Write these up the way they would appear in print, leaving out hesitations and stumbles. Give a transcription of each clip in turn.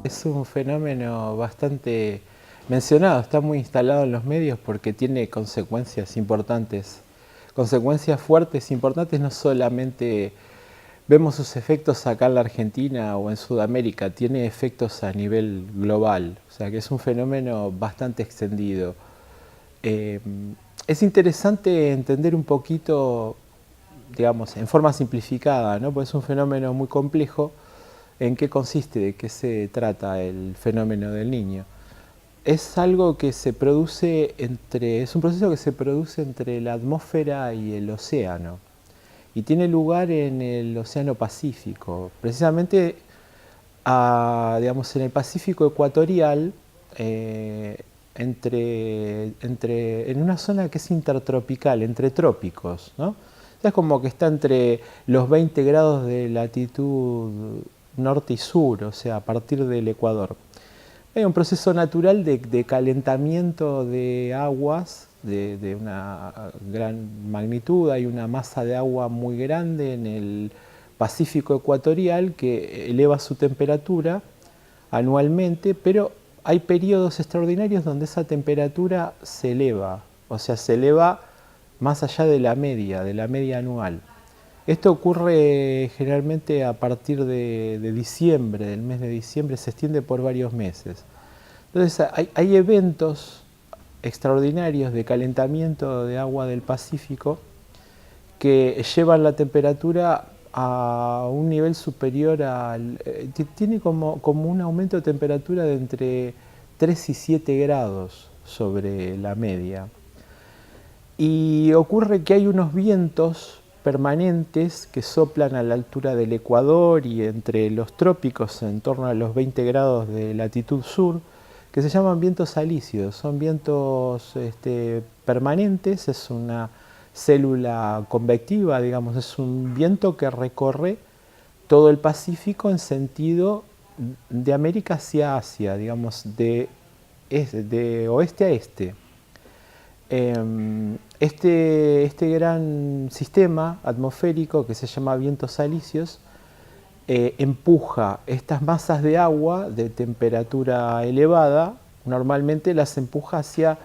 Es un fenómeno bastante mencionado, está muy instalado en los medios porque tiene consecuencias importantes, consecuencias fuertes, importantes. No solamente vemos sus efectos acá en la Argentina o en Sudamérica, tiene efectos a nivel global, o sea que es un fenómeno bastante extendido. Eh, es interesante entender un poquito, digamos, en forma simplificada, ¿no? Porque es un fenómeno muy complejo. ¿En qué consiste? ¿De qué se trata el fenómeno del niño? Es algo que se produce es un proceso que se produce entre la atmósfera y el océano. Y tiene lugar en el Océano Pacífico. Precisamente, digamos, en el Pacífico ecuatorial, en una zona que es intertropical, entre trópicos, ¿no? O sea, es como que está entre los 20 grados de latitud norte y sur, o sea, a partir del Ecuador. Hay un proceso natural de calentamiento de aguas de una gran magnitud. Hay una masa de agua muy grande en el Pacífico ecuatorial que eleva su temperatura anualmente, pero hay periodos extraordinarios donde esa temperatura se eleva, o sea, se eleva más allá de la media anual. Esto ocurre generalmente a partir de diciembre, del mes de diciembre, se extiende por varios meses. Entonces hay eventos extraordinarios de calentamiento de agua del Pacífico que llevan la temperatura a un nivel superior al... tiene como un aumento de temperatura de entre 3 y 7 grados sobre la media. Y ocurre que hay unos vientos permanentes que soplan a la altura del Ecuador y entre los trópicos en torno a los 20 grados de latitud sur, que se llaman vientos alisios. Son vientos permanentes, es una célula convectiva, digamos, es un viento que recorre todo el Pacífico en sentido de América hacia Asia, digamos, de oeste a este. Este gran sistema atmosférico que se llama vientos alisios empuja estas masas de agua de temperatura elevada, normalmente las empuja hacia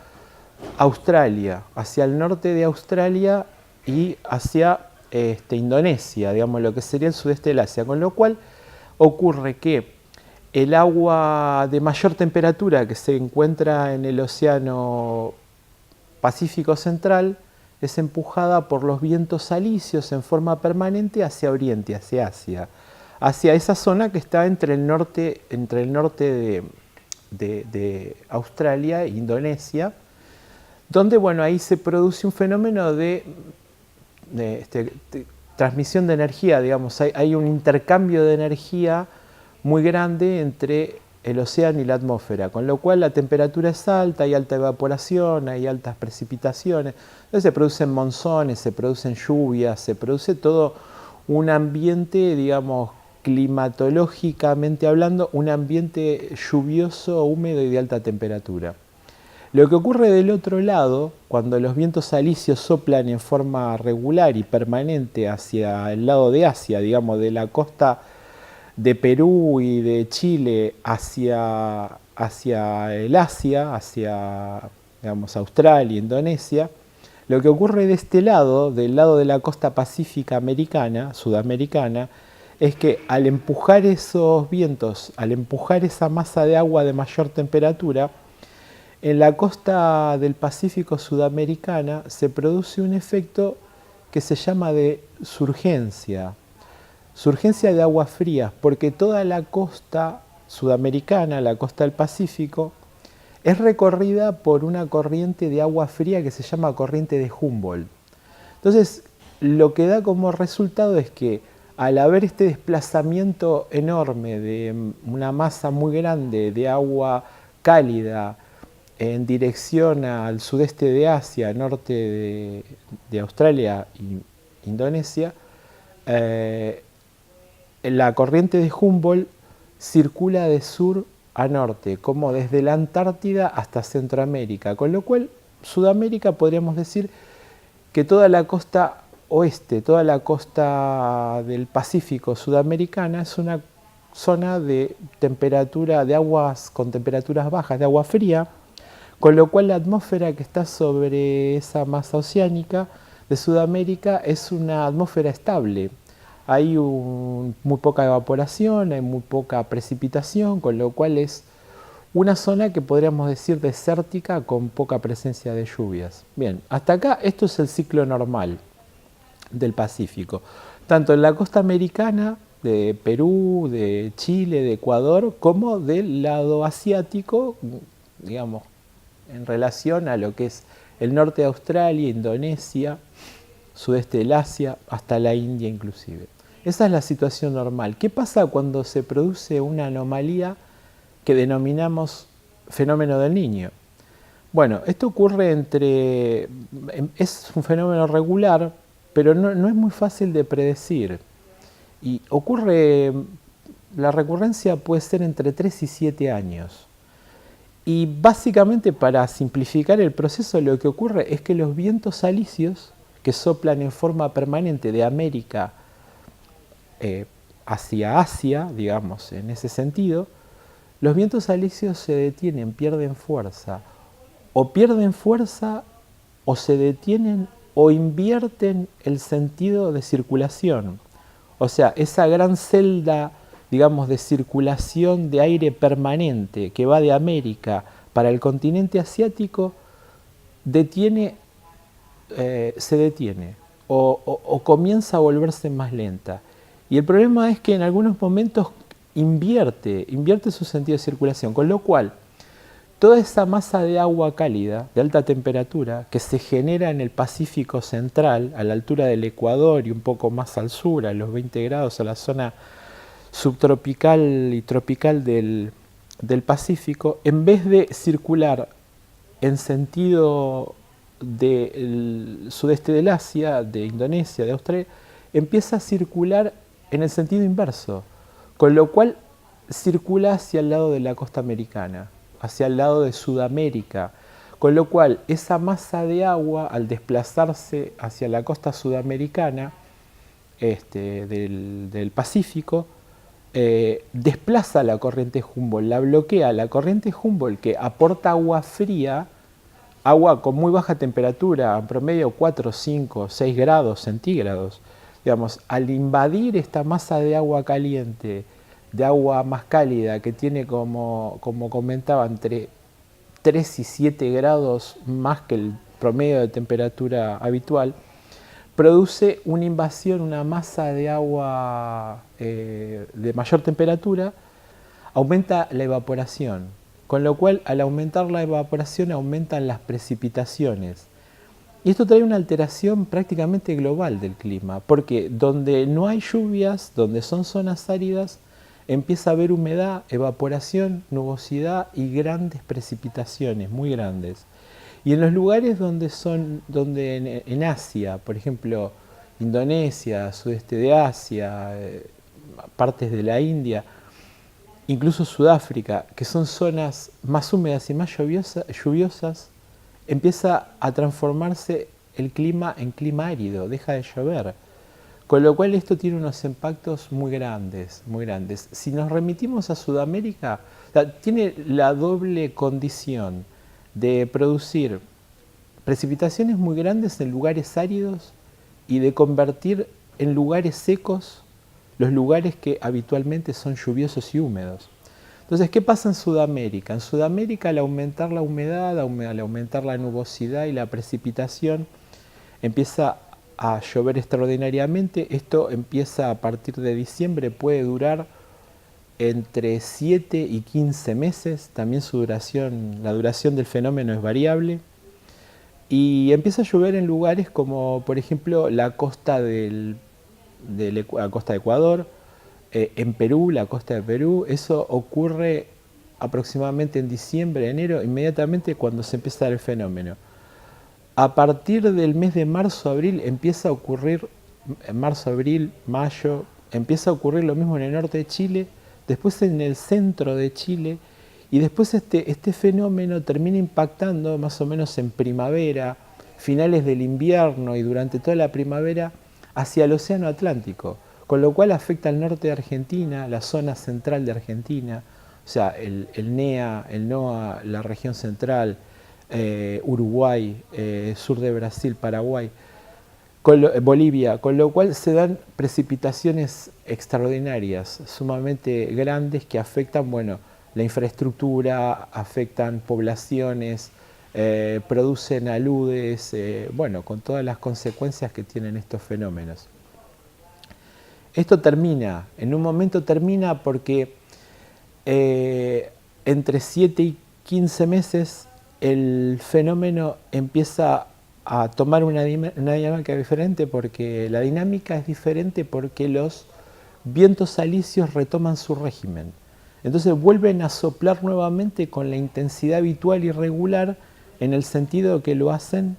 Australia, hacia el norte de Australia y hacia Indonesia, digamos lo que sería el sudeste del Asia, con lo cual ocurre que el agua de mayor temperatura que se encuentra en el océano Pacífico Central es empujada por los vientos alisios en forma permanente hacia Oriente, hacia Asia, hacia esa zona que está entre el norte de Australia e Indonesia, donde bueno, ahí se produce un fenómeno de transmisión de energía, digamos, hay un intercambio de energía muy grande entre el océano y la atmósfera, con lo cual la temperatura es alta, hay alta evaporación, hay altas precipitaciones, entonces se producen monzones, se producen lluvias, se produce todo un ambiente, digamos, climatológicamente hablando, un ambiente lluvioso, húmedo y de alta temperatura. Lo que ocurre del otro lado, cuando los vientos alisios soplan en forma regular y permanente hacia el lado de Asia, digamos, de la costa de Perú y de Chile hacia el Asia, hacia, digamos, Australia, Indonesia, lo que ocurre de este lado, del lado de la costa pacífica americana, sudamericana, es que al empujar esos vientos, al empujar esa masa de agua de mayor temperatura, en la costa del Pacífico sudamericana se produce un efecto que se llama de surgencia de aguas frías, porque toda la costa sudamericana, la costa del Pacífico, es recorrida por una corriente de agua fría que se llama corriente de Humboldt. Entonces, lo que da como resultado es que al haber este desplazamiento enorme de una masa muy grande de agua cálida en dirección al sudeste de Asia, norte de Australia e Indonesia, la corriente de Humboldt circula de sur a norte, como desde la Antártida hasta Centroamérica, con lo cual Sudamérica podríamos decir que toda la costa oeste, toda la costa del Pacífico sudamericana es una zona de temperatura, de aguas con temperaturas bajas, de agua fría, con lo cual la atmósfera que está sobre esa masa oceánica de Sudamérica es una atmósfera estable. Hay muy poca evaporación, hay muy poca precipitación, con lo cual es una zona que podríamos decir desértica con poca presencia de lluvias. Bien, hasta acá esto es el ciclo normal del Pacífico, tanto en la costa americana de Perú, de Chile, de Ecuador, como del lado asiático, digamos, en relación a lo que es el norte de Australia, Indonesia, sudeste del Asia, hasta la India inclusive. Esa es la situación normal. ¿Qué pasa cuando se produce una anomalía que denominamos fenómeno del Niño? Bueno, esto ocurre es un fenómeno regular, pero no es muy fácil de predecir. Y la recurrencia puede ser entre 3 y 7 años. Y básicamente, para simplificar el proceso, lo que ocurre es que los vientos alisios, que soplan en forma permanente de América hacia Asia, digamos, en ese sentido, los vientos alisios se detienen, pierden fuerza, o se detienen o invierten el sentido de circulación. O sea, esa gran celda, digamos, de circulación de aire permanente que va de América para el continente asiático, se detiene o comienza a volverse más lenta. Y el problema es que en algunos momentos invierte su sentido de circulación, con lo cual toda esa masa de agua cálida, de alta temperatura, que se genera en el Pacífico Central, a la altura del Ecuador y un poco más al sur, a los 20 grados, a la zona subtropical y tropical del Pacífico, en vez de circular en sentido del sudeste del Asia, de Indonesia, de Australia, empieza a circular en el sentido inverso, con lo cual circula hacia el lado de la costa americana, hacia el lado de Sudamérica, con lo cual esa masa de agua, al desplazarse hacia la costa sudamericana del Pacífico, desplaza la corriente Humboldt, la bloquea. La corriente Humboldt, que aporta agua fría, agua con muy baja temperatura, en promedio 4, 5, 6 grados centígrados, digamos, al invadir esta masa de agua caliente, de agua más cálida, que tiene, como comentaba, entre 3 y 7 grados más que el promedio de temperatura habitual, produce una invasión, una masa de agua de mayor temperatura, aumenta la evaporación, con lo cual al aumentar la evaporación aumentan las precipitaciones. Y esto trae una alteración prácticamente global del clima, porque donde no hay lluvias, donde son zonas áridas, empieza a haber humedad, evaporación, nubosidad y grandes precipitaciones, muy grandes. Y en los lugares donde en Asia, por ejemplo, Indonesia, sudeste de Asia, partes de la India, incluso Sudáfrica, que son zonas más húmedas y más lluviosas, empieza a transformarse el clima en clima árido, deja de llover. Con lo cual esto tiene unos impactos muy grandes, muy grandes. Si nos remitimos a Sudamérica, tiene la doble condición de producir precipitaciones muy grandes en lugares áridos y de convertir en lugares secos los lugares que habitualmente son lluviosos y húmedos. Entonces, ¿qué pasa en Sudamérica? En Sudamérica, al aumentar la humedad, al aumentar la nubosidad y la precipitación, empieza a llover extraordinariamente. Esto empieza a partir de diciembre, puede durar entre 7 y 15 meses, también la duración del fenómeno es variable, y empieza a llover en lugares como, por ejemplo, la costa de Ecuador, en Perú, la costa de Perú. Eso ocurre aproximadamente en diciembre, enero, inmediatamente cuando se empieza a dar el fenómeno. A partir del mes de marzo, abril, empieza a ocurrir, marzo, abril, mayo, empieza a ocurrir lo mismo en el norte de Chile, después en el centro de Chile, y después este fenómeno termina impactando más o menos en primavera, finales del invierno y durante toda la primavera, hacia el océano Atlántico, con lo cual afecta al norte de Argentina, la zona central de Argentina, o sea, el NEA, el NOA, la región central, Uruguay, sur de Brasil, Paraguay, Bolivia, con lo cual se dan precipitaciones extraordinarias, sumamente grandes que afectan, bueno, la infraestructura, afectan poblaciones, producen aludes, bueno, con todas las consecuencias que tienen estos fenómenos. Esto termina, en un momento termina porque entre 7 y 15 meses el fenómeno empieza a tomar una dinámica diferente, porque la dinámica es diferente porque los vientos alisios retoman su régimen. Entonces vuelven a soplar nuevamente con la intensidad habitual y regular, en el sentido que lo hacen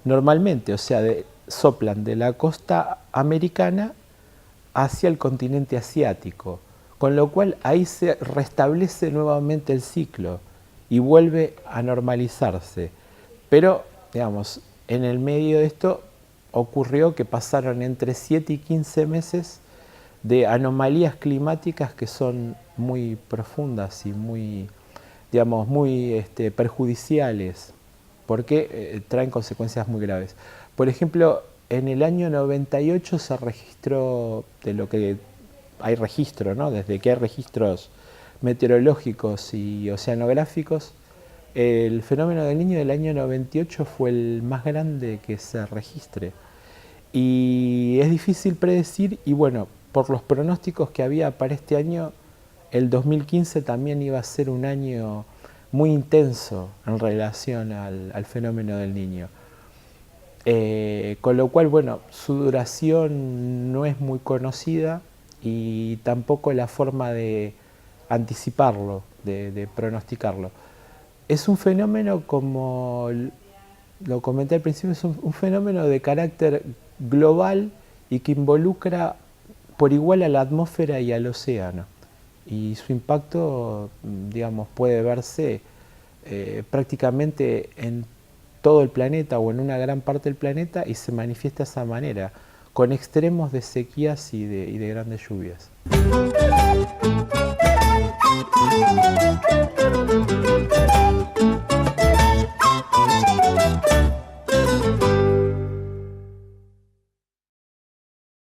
normalmente, o sea, soplan de la costa americana hacia el continente asiático, con lo cual ahí se restablece nuevamente el ciclo y vuelve a normalizarse. Pero, digamos, en el medio de esto ocurrió que pasaron entre 7 y 15 meses de anomalías climáticas que son muy profundas y muy, digamos, muy perjudiciales, porque traen consecuencias muy graves. Por ejemplo, en el año 98 se registró, de lo que hay registro, ¿no? Desde que hay registros meteorológicos y oceanográficos, el fenómeno del Niño del año 98 fue el más grande que se registre. Y es difícil predecir, y bueno, por los pronósticos que había para este año, el 2015 también iba a ser un año muy intenso en relación al fenómeno del Niño. Con lo cual, bueno, su duración no es muy conocida y tampoco la forma de anticiparlo, de pronosticarlo. Es un fenómeno, como lo comenté al principio, es un fenómeno de carácter global y que involucra por igual a la atmósfera y al océano. Y su impacto, digamos, puede verse prácticamente en todo el planeta o en una gran parte del planeta, y se manifiesta de esa manera, con extremos de sequías y de grandes lluvias.